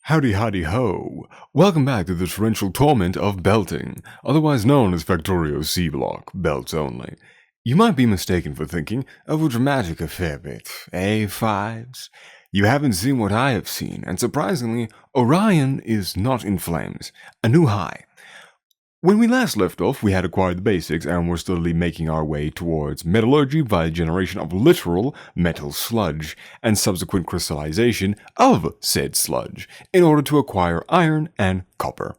Howdy howdy ho! Welcome back to the torrential torment of belting, otherwise known as Factorio Seablock, belts only. You might be mistaken for thinking of a dramatic affair bit, fives? You haven't seen what I have seen, and surprisingly, Orion is not in flames. A new high. When we last left off, we had acquired the basics and were steadily making our way towards metallurgy via generation of literal metal sludge and subsequent crystallization of said sludge in order to acquire iron and copper.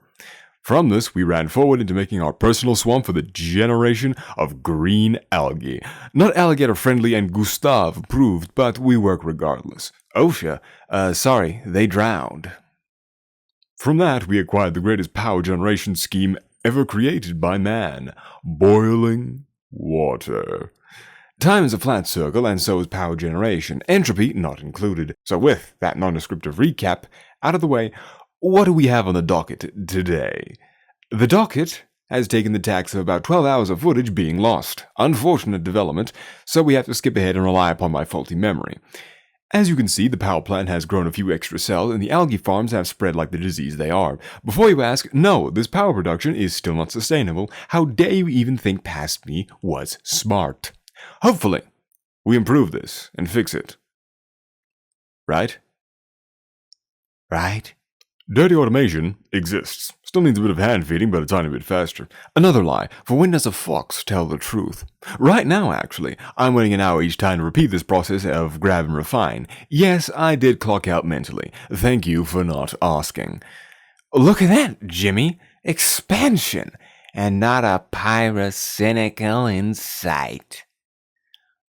From this, we ran forward into making our personal swamp for the generation of green algae. Not alligator friendly and Gustav approved, but we work regardless. OSHA, sorry, they drowned. From that, we acquired the greatest power generation scheme ever created by man, boiling water. Time is a flat circle, and so is power generation, entropy not included. So with that non-descriptive recap out of the way, what do we have on the docket today? The docket has taken the tax of about 12 hours of footage being lost. Unfortunate development, so we have to skip ahead and rely upon my faulty memory. As you can see, the power plant has grown a few extra cells, and the algae farms have spread like the disease they are. Before you ask, no, this power production is still not sustainable. How dare you even think past me was smart? Hopefully, we improve this and fix it. Right? Right? Dirty automation exists. Still needs a bit of hand-feeding, but a tiny bit faster. Another lie, for when does a fox tell the truth? Right now, actually, I'm waiting an hour each time to repeat this process of grab and refine. Yes, I did clock out mentally. Thank you for not asking. Look at that, Jimmy. Expansion. And not a pyrocynical in sight.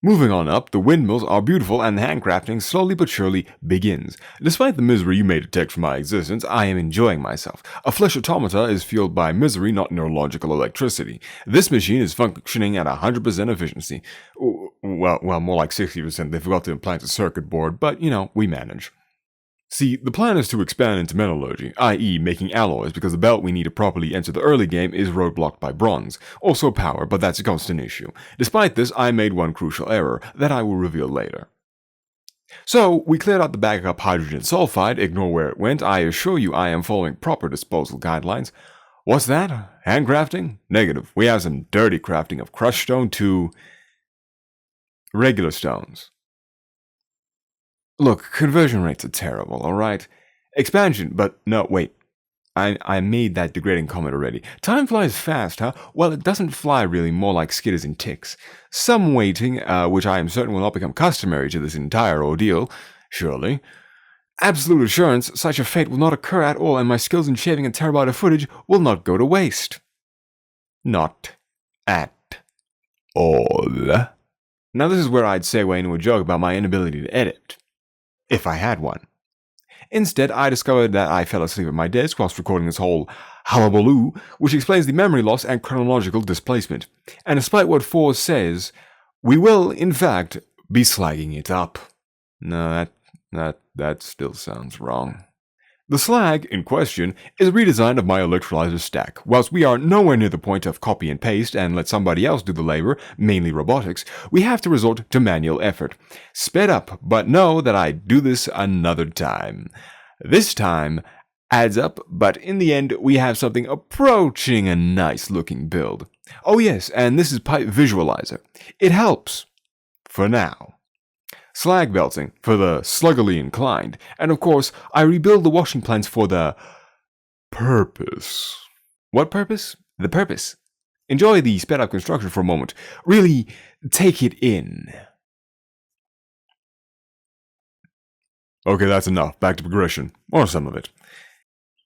Moving on up, the windmills are beautiful and the handcrafting slowly but surely begins. Despite the misery you may detect from my existence, I am enjoying myself. A flesh automata is fueled by misery, not neurological electricity. This machine is functioning at 100% efficiency. Well, more like 60%. They forgot to implant a circuit board, but, we manage. See, the plan is to expand into metallurgy, i.e. making alloys, because the belt we need to properly enter the early game is roadblocked by bronze. Also power, but that's a constant issue. Despite this, I made one crucial error, that I will reveal later. So, we cleared out the backup hydrogen sulfide, ignore where it went, I assure you I am following proper disposal guidelines. What's that? Handcrafting? Negative. We have some dirty crafting of crushed stone to regular stones. Look, conversion rates are terrible, alright? Expansion, but no, wait. I made that degrading comment already. Time flies fast, huh? Well, it doesn't fly really, more like skitters and ticks. Some waiting, which I am certain will not become customary to this entire ordeal, surely. Absolute assurance, such a fate will not occur at all, and my skills in shaving a terabyte of footage will not go to waste. Not at all. Now this is where I'd segue into a joke about my inability to edit. If I had one. Instead, I discovered that I fell asleep at my desk whilst recording this whole hullabaloo, which explains the memory loss and chronological displacement. And despite what 4 says, we will, in fact, be slagging it up. No, that still sounds wrong. The slag, in question, is a redesign of my electrolyzer stack. Whilst we are nowhere near the point of copy and paste and let somebody else do the labor, mainly robotics, we have to resort to manual effort. Sped up, but know that I do this another time. This time adds up, but in the end we have something approaching a nice looking build. Oh yes, and this is Pipe Visualizer. It helps. For now. Slag belting for the sluggily inclined, and of course, I rebuild the washing plants for the purpose. What purpose? The purpose. Enjoy the sped up construction for a moment. Really take it in. Okay, that's enough. Back to progression, or some of it.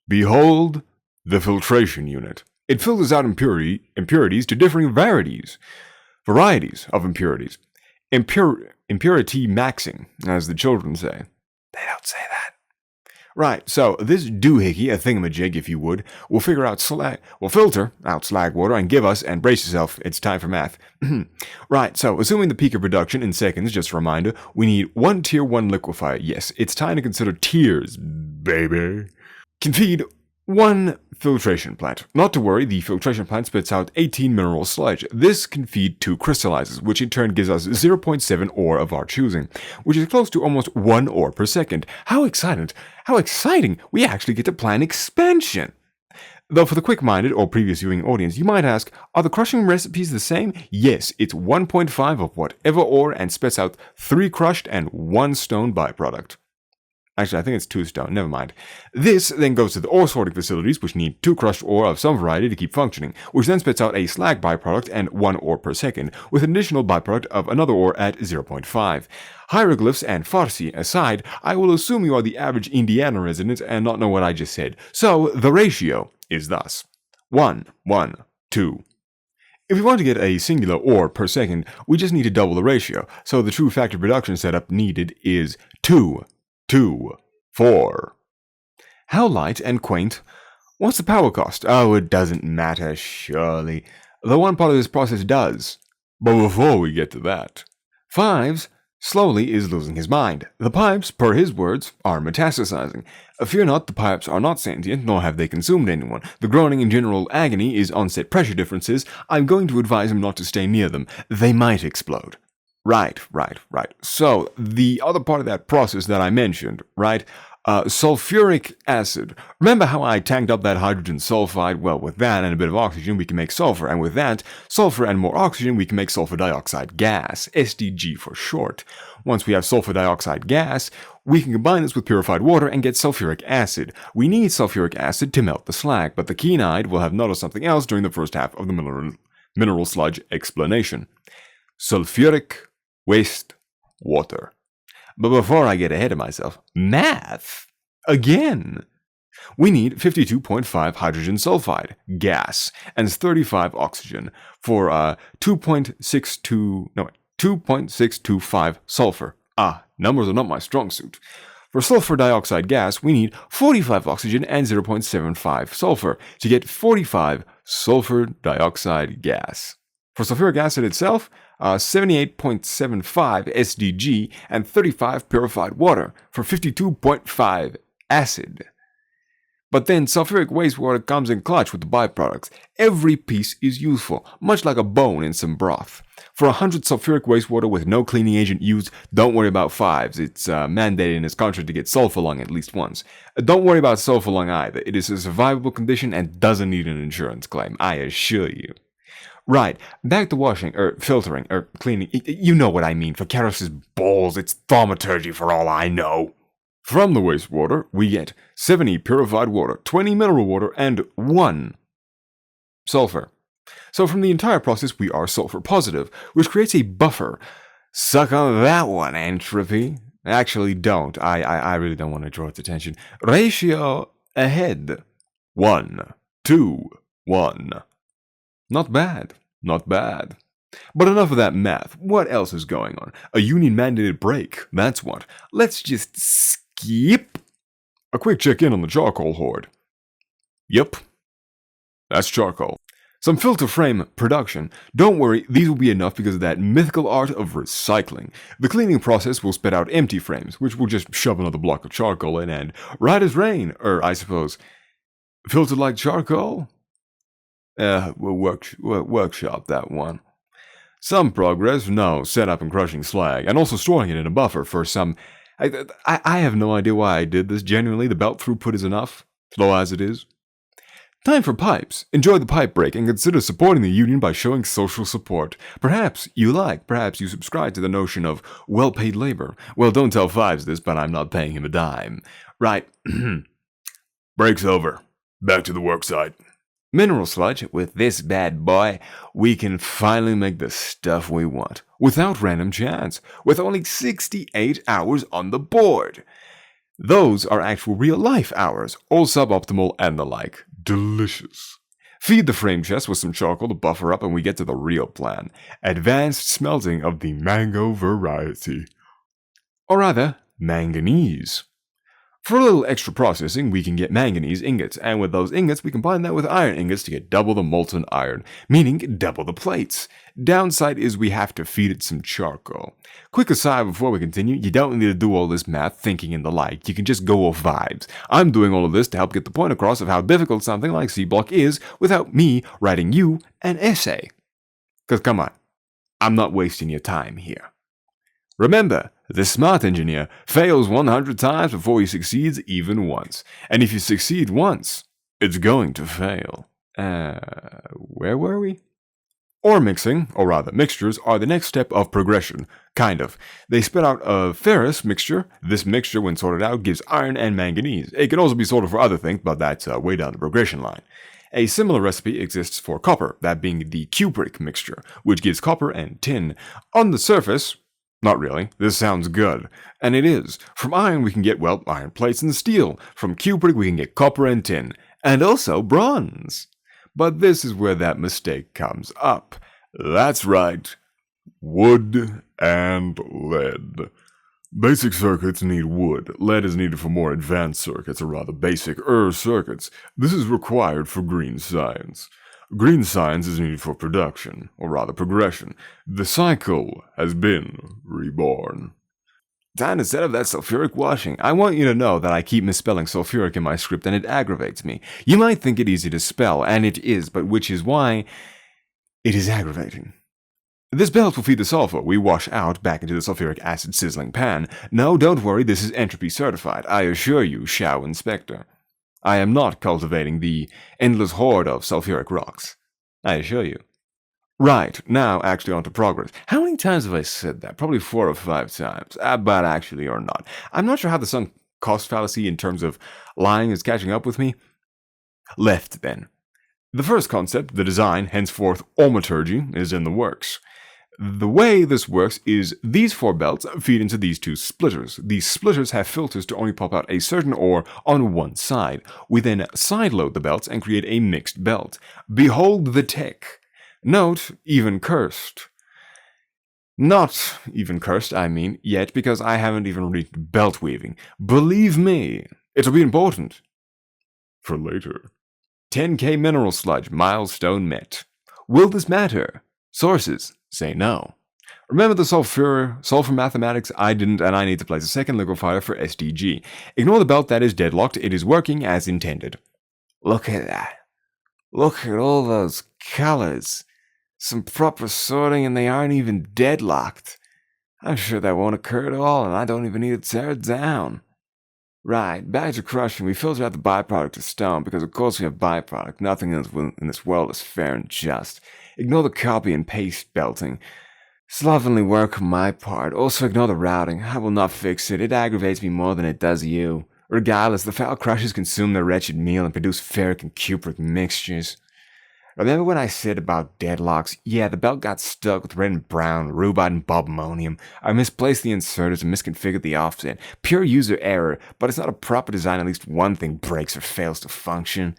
Behold the filtration unit. It filters out impurities to differing varieties of impurities. Impurity maxing, as the children say. They don't say that. Right, so this doohickey, a thingamajig if you would, will filter out slag water and give us, and brace yourself, it's time for math. Right, so assuming the peak of production in seconds, just a reminder, we need one tier 1 liquefier. Yes, it's time to consider tiers, baby. Can feed One filtration plant. Not to worry, the filtration plant spits out 18 mineral sludge. This can feed 2 crystallizers, which in turn gives us 0.7 ore of our choosing, which is close to almost 1 ore per second. How exciting! How exciting! We actually get to plan expansion! Though for the quick-minded or previous viewing audience, you might ask, are the crushing recipes the same? Yes, it's 1.5 of whatever ore and spits out 3 crushed and 1 stone byproduct. Actually, I think it's 2 stone, never mind. This then goes to the ore sorting facilities, which need 2 crushed ore of some variety to keep functioning, which then spits out a slag byproduct and 1 ore per second, with an additional byproduct of another ore at 0.5. Hieroglyphs and Farsi aside, I will assume you are the average Indiana resident and not know what I just said. So, the ratio is thus 1, 1, 2. If we want to get a singular ore per second, we just need to double the ratio, so the true factory production setup needed is 2, 2, 4. How light and quaint. What's the power cost? Oh, it doesn't matter, surely. The one part of this process does. But before we get to that, Fives slowly is losing his mind. The pipes, per his words, are metastasizing. Fear not, the pipes are not sentient, nor have they consumed anyone. The groaning and general agony is onset pressure differences. I'm going to advise him not to stay near them. They might explode. Right. So, the other part of that process that I mentioned, right? Sulfuric acid. Remember how I tanked up that hydrogen sulfide? Well, with that and a bit of oxygen, we can make sulfur. And with that, sulfur and more oxygen, we can make sulfur dioxide gas. SDG for short. Once we have sulfur dioxide gas, we can combine this with purified water and get sulfuric acid. We need sulfuric acid to melt the slag, but the keen-eyed will have noticed something else during the first half of the mineral sludge explanation. Sulfuric waste water. But before I get ahead of myself, math! Again! We need 52.5 hydrogen sulfide, gas, and 35 oxygen for 2.625 sulfur. Numbers are not my strong suit. For sulfur dioxide gas, we need 45 oxygen and 0.75 sulfur to get 45 sulfur dioxide gas. For sulfuric acid itself, 78.75 SDG and 35 purified water for 52.5 acid. But then sulfuric wastewater comes in clutch with the byproducts. Every piece is useful, much like a bone in some broth. For 100 sulfuric wastewater with no cleaning agent used, don't worry about Fives. It's mandated in his contract to get sulfur lung at least once. Don't worry about sulfur lung either. It is a survivable condition and doesn't need an insurance claim, I assure you. Right, back to washing, filtering, cleaning. You know what I mean. For Karos's balls, it's thaumaturgy for all I know. From the wastewater, we get 70 purified water, 20 mineral water, and 1 sulfur. So from the entire process, we are sulfur positive, which creates a buffer. Suck on that one, entropy. Actually, don't. I really don't want to draw its attention. Ratio ahead. 1, 2, 1. Not bad. But enough of that math. What else is going on? A union-mandated break. That's what. Let's just skip. A quick check-in on the charcoal hoard. Yep. That's charcoal. Some filter frame production. Don't worry, these will be enough because of that mythical art of recycling. The cleaning process will spit out empty frames, which will just shove another block of charcoal in and right as rain, I suppose. Filtered like charcoal? We'll workshop that one. Some progress, no, setup and crushing slag, and also storing it in a buffer for some... I have no idea why I did this, genuinely, the belt throughput is enough, slow as it is. Time for pipes. Enjoy the pipe break and consider supporting the union by showing social support. Perhaps you subscribe to the notion of well-paid labor. Well, don't tell Fives this, but I'm not paying him a dime. Right. Break's over. Back to the worksite. Mineral sludge, with this bad boy, we can finally make the stuff we want, without random chance, with only 68 hours on the board. Those are actual real-life hours, all suboptimal and the like. Delicious. Feed the frame chest with some charcoal to buffer up and we get to the real plan. Advanced smelting of the mango variety. Or rather, manganese. For a little extra processing, we can get manganese ingots, and with those ingots, we combine that with iron ingots to get double the molten iron, meaning double the plates. Downside is we have to feed it some charcoal. Quick aside before we continue, you don't need to do all this math, thinking, and the like. You can just go off vibes. I'm doing all of this to help get the point across of how difficult something like Seablock is without me writing you an essay. Because come on, I'm not wasting your time here. Remember, the smart engineer fails 100 times before he succeeds even once. And if you succeed once, it's going to fail. Where were we? Ore mixing, or rather mixtures, are the next step of progression. Kind of. They spit out a ferrous mixture. This mixture, when sorted out, gives iron and manganese. It can also be sorted for other things, but that's way down the progression line. A similar recipe exists for copper, that being the cupric mixture, which gives copper and tin. On the surface, not really, this sounds good. And it is. From iron we can get, well, iron plates and steel. From cupric we can get copper and tin. And also bronze. But this is where that mistake comes up. That's right. Wood and lead. Basic circuits need wood. Lead is needed for more advanced circuits, or rather basic circuits. This is required for green science. Green science is needed for production, or rather progression. The cycle has been reborn. Time to set up that sulfuric washing. I want you to know that I keep misspelling sulfuric in my script and it aggravates me. You might think it easy to spell, and it is, but which is why it is aggravating. This belt will feed the sulfur we wash out back into the sulfuric acid sizzling pan. No, don't worry, this is entropy certified, I assure you, Shao Inspector. I am not cultivating the endless horde of sulfuric rocks. I assure you. Right, now actually on to progress. How many times have I said that? Probably 4 or 5 times, but actually or not. I'm not sure how the sunk cost fallacy in terms of lying is catching up with me. Left then. The first concept, the design, henceforth aumaturgy, is in the works. The way this works is these 4 belts feed into these 2 splitters. These splitters have filters to only pop out a certain ore on one side. We then sideload the belts and create a mixed belt. Behold the tech. Note, even cursed. Not even cursed, I mean, yet, because I haven't even reached belt weaving. Believe me, it'll be important. For later. 10k mineral sludge, milestone met. Will this matter? Sources say no. Remember the sulfur mathematics? I didn't, and I need to place a second liquefier for SDG. Ignore the belt that is deadlocked, it is working as intended. Look at that. Look at all those colors. Some proper sorting and they aren't even deadlocked. I'm sure that won't occur at all, and I don't even need to tear it down. Right, back to crushing. We filter out the byproduct of stone, because of course we have byproduct. Nothing in this world is fair and just. Ignore the copy and paste belting. Slovenly work on my part. Also ignore the routing. I will not fix it. It aggravates me more than it does you. Regardless, the foul crushers consume their wretched meal and produce ferric and cupric mixtures. Remember when I said about deadlocks? Yeah, the belt got stuck with red and brown, rubite and bobmonium. I misplaced the inserters and misconfigured the offset. Pure user error, but it's not a proper design. At least one thing breaks or fails to function.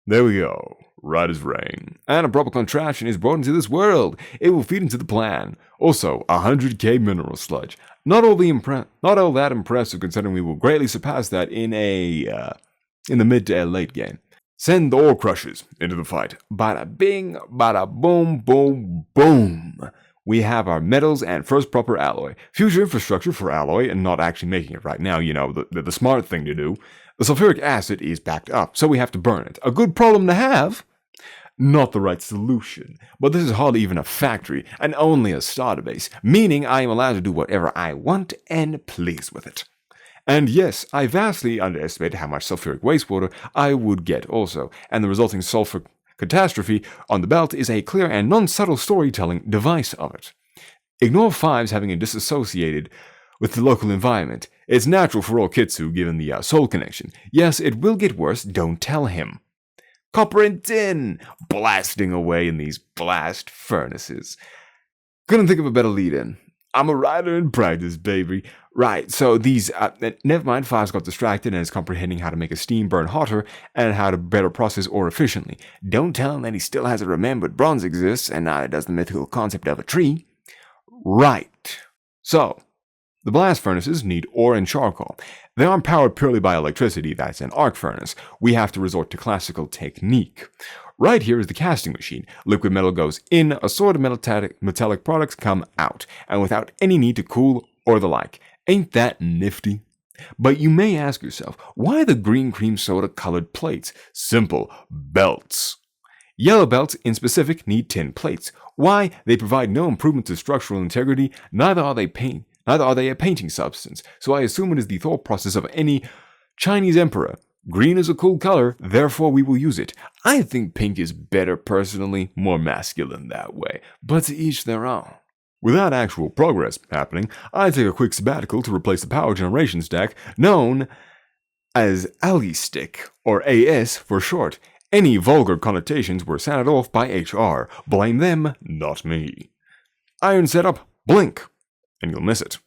There we go. Right as rain. And a proper contraption is brought into this world. It will feed into the plan. Also, 100k mineral sludge. Not all that impressive, considering we will greatly surpass that in the mid to late game. Send the ore crushers into the fight. Bada bing, bada boom, boom, boom. We have our metals and first proper alloy. Future infrastructure for alloy and not actually making it right now, you know, the smart thing to do. The sulfuric acid is backed up, so we have to burn it. A good problem to have. Not the right solution. But this is hardly even a factory, and only a starter base, meaning I am allowed to do whatever I want and please with it. And yes, I vastly underestimated how much sulfuric wastewater I would get also, and the resulting sulfur catastrophe on the belt is a clear and non-subtle storytelling device of it. Ignore Fives having a disassociated with the local environment. It's natural for all KITSU given the soul connection. Yes, it will get worse, don't tell him. Copper and tin, blasting away in these blast furnaces. Couldn't think of a better lead-in. I'm a writer in practice, baby. Right, so these, never mind, Fives got distracted and is comprehending how to make a steam burn hotter and how to better process ore efficiently. Don't tell him that he still hasn't remembered bronze exists and neither does the mythical concept of a tree. Right. So, The blast furnaces need ore and charcoal. They aren't powered purely by electricity, that's an arc furnace. We have to resort to classical technique. Right here is the casting machine. Liquid metal goes in, assorted metallic products come out, and without any need to cool or the like. Ain't that nifty? But you may ask yourself, why the green cream soda colored plates? Simple, belts. Yellow belts in specific need tin plates. Why? They provide no improvement to structural integrity, neither are they a painting substance, so I assume it is the thought process of any Chinese emperor. Green is a cool color, therefore we will use it. I think pink is better personally, more masculine that way, but to each their own. Without actual progress happening, I take a quick sabbatical to replace the power generation stack known as Ali Stick, or AS for short. Any vulgar connotations were sanded off by HR. Blame them, not me. Iron setup, blink, and you'll miss it.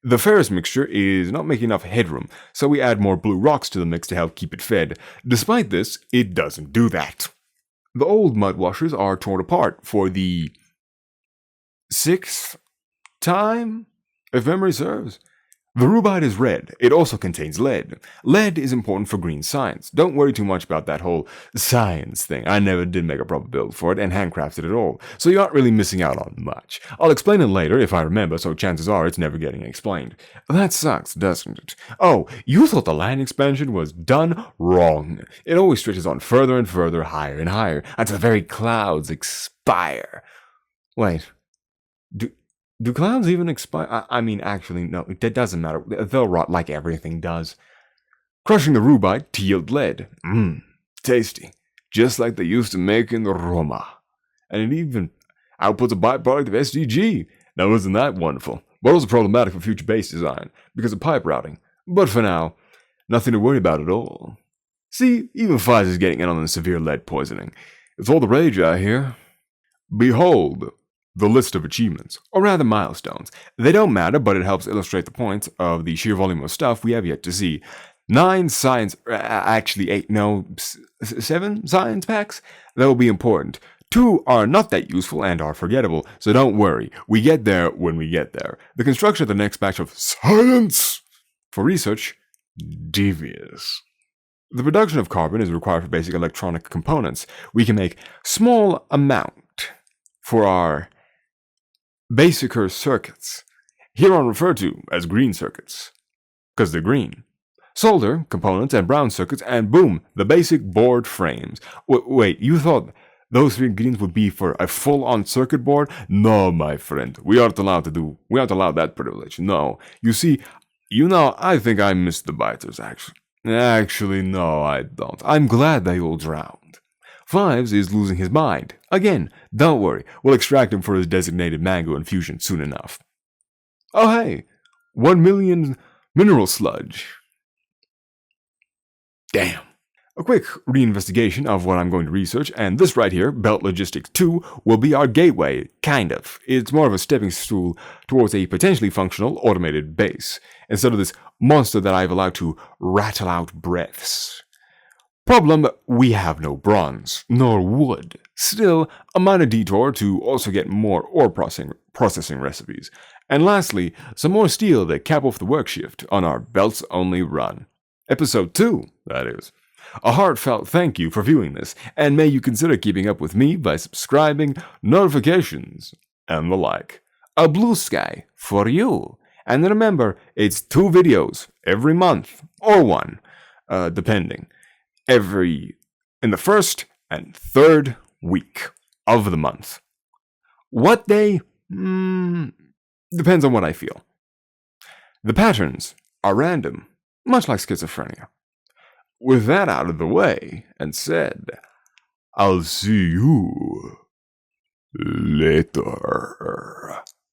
The ferrous mixture is not making enough headroom, so we add more blue rocks to the mix to help keep it fed. Despite this, it doesn't do that. The old mud washers are torn apart for the 6th time, if memory serves. The rubide is red. It also contains lead. Lead is important for green science. Don't worry too much about that whole science thing. I never did make a proper build for it and handcraft it at all, so you aren't really missing out on much. I'll explain it later if I remember, so chances are it's never getting explained. That sucks, doesn't it? Oh, you thought the land expansion was done? Wrong. It always stretches on further and further, higher and higher, until the very clouds expire. Wait. Do clouds even expire? I mean, actually, no, that doesn't matter. They'll rot like everything does. Crushing the rubide to yield lead. Tasty. Just like they used to make in Roma. And it even outputs a byproduct of SDG. Now, isn't that wonderful? But also problematic for future base design, because of pipe routing. But for now, nothing to worry about at all. See, even Pfizer's getting in on the severe lead poisoning. It's all the rage, I hear. Behold the list of achievements, or rather milestones. They don't matter, but it helps illustrate the point of the sheer volume of stuff we have yet to see. 7 science packs that will be important. 2 are not that useful and are forgettable, so don't worry. We get there when we get there. The construction of the next batch of science for research, devious. The production of carbon is required for basic electronic components. We can make small amount for our basicer circuits, hereon referred to as green circuits, because they're green. Solder, components, and brown circuits, and boom, the basic board frames. Wait, you thought those 3 ingredients would be for a full-on circuit board? No, my friend, we aren't allowed that privilege. No, you see, I think I missed the biters, actually. Actually, no, I don't. I'm glad they all drowned. Fives is losing his mind. Again, don't worry, we'll extract him for his designated mango infusion soon enough. Oh hey, 1 million mineral sludge. Damn. A quick reinvestigation of what I'm going to research, and this right here, Belt Logistics 2, will be our gateway, kind of. It's more of a stepping stool towards a potentially functional automated base, instead of this monster that I've allowed to rattle out breaths. Problem, we have no bronze, nor wood. Still, a minor detour to also get more ore processing recipes. And lastly, some more steel to cap off the work shift on our belts-only run. Episode 2, that is. A heartfelt thank you for viewing this, and may you consider keeping up with me by subscribing, notifications, and the like. A blue sky for you. And remember, it's 2 videos every month, or 1, depending. In the 1st and 3rd week of the month. What day? Depends on what I feel. The patterns are random, much like schizophrenia. With that out of the way and said, I'll see you later.